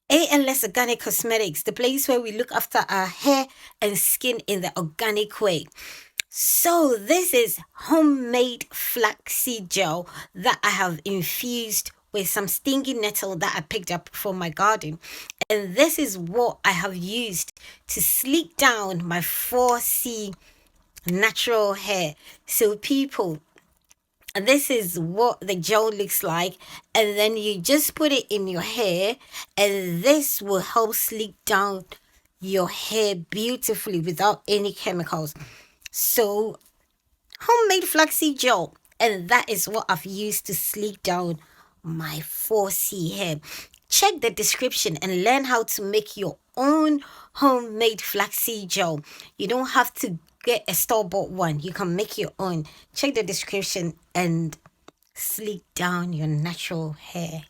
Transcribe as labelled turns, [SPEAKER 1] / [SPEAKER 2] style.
[SPEAKER 1] ALS Organic Cosmetics, the place where we look after our hair and skin in the organic way. So, this is homemade flaxseed gel that I have infused with some stingy nettle that I picked up from my garden. And this is what I have used to sleek down my 4C natural hair. So, people, this is what the gel looks like, and then you just put it in your hair, and this will help sleek down your hair beautifully without any chemicals. So, homemade flaxseed gel, and that is what I've used to sleek down my 4C hair. Check the description and learn how to make your own homemade flaxseed gel. You don't have to get a store-bought one, you can make your own. Check the description and sleek down your natural hair.